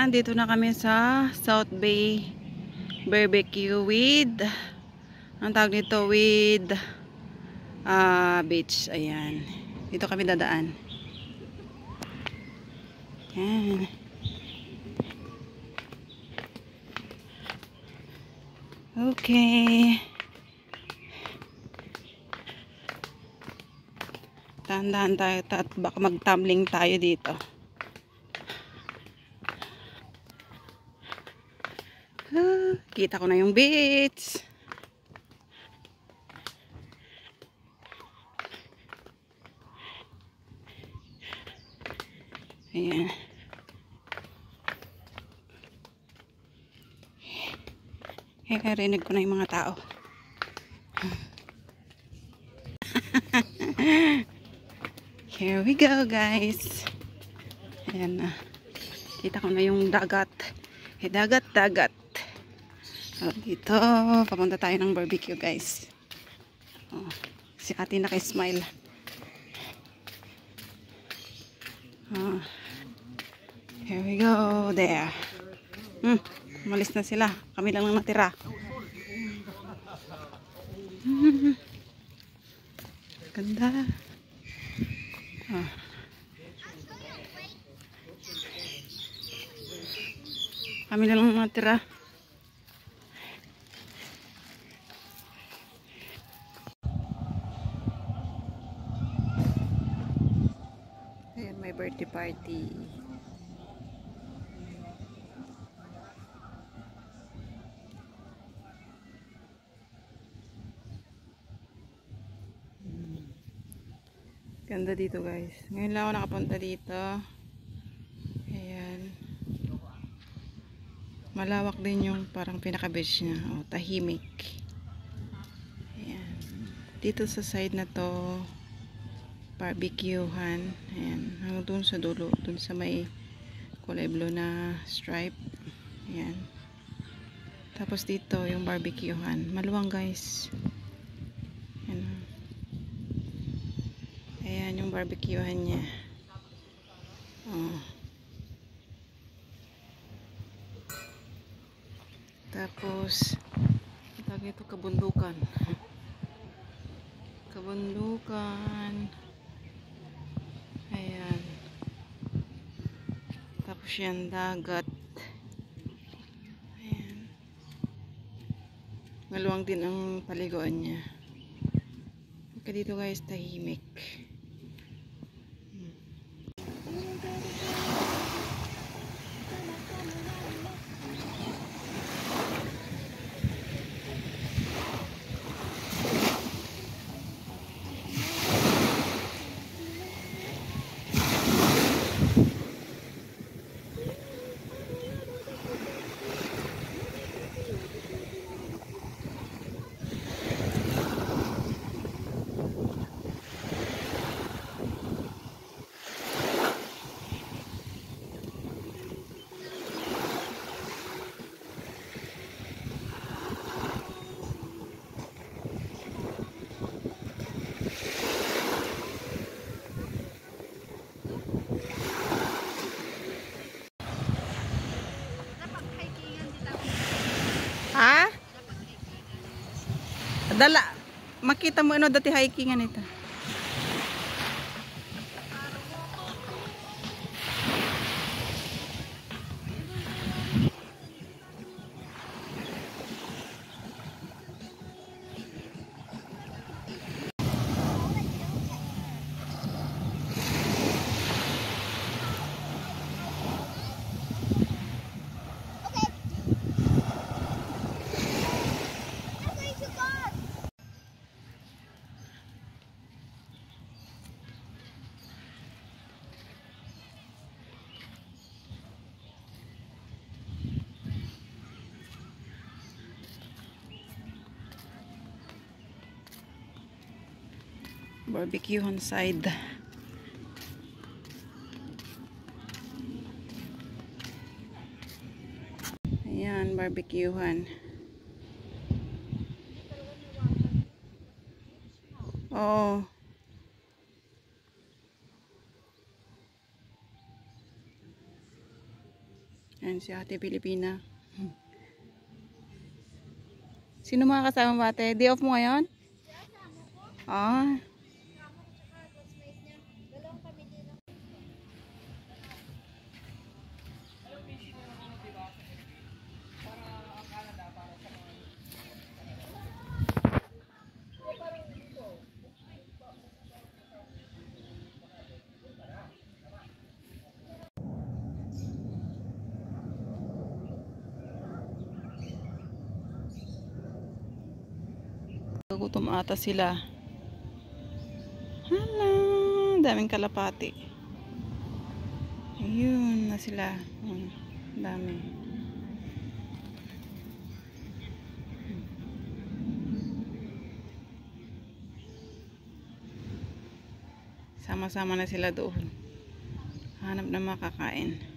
Dito na kami sa South Bay Barbecue with ang tawag nito with beach. Ayan. Dito kami dadaan. Ayan. Okay. Tandaan tayo at baka mag-tumbling tayo dito. Kita ko na yung beach. Ayan. Rinig ko na yung mga tao. Here we go, guys. Ayan na. Kita ko na yung dagat. Dagat. Dito, papunta tayo ng barbecue, guys. Si ate naka-smile. Here we go, there. Umalis na sila. Kami lang nang natira. Ganda. Kami lang nang natira. Ayan, may birthday party. Ganda dito, guys. Ngayon lang ako nakapunta dito. Ayan. Malawak din yung parang pinaka-beach niya. Tahimik. Ayan. Dito sa side na to, barbecuehan. Ayan. Hanggang dun sa dulo. Dun sa may kulay blue na stripe. Ayan. Tapos dito, yung barbecuehan. Maluwang, guys. Ayan. Ayan yung barbecuehan niya. Tapos tawag ito kabundukan. Ayan. Tapos yan dagat. Ayan. Maluwang din ang paliguan niya. Kaya dito, guys, tahimik. Ha? Dala. Makita mo ano dati hikingan ito. Barbecue on side. Ayan, barbecuehan. Oh. Ayan Ayan si Ate Pilipina. Sino mga kasama mo, ate? Day off mo ngayon? Ah. Gutom ata sila. Hala, daming kalapati. Ayun na sila. Dami. Sama-sama na sila doon. Hanap na makakain.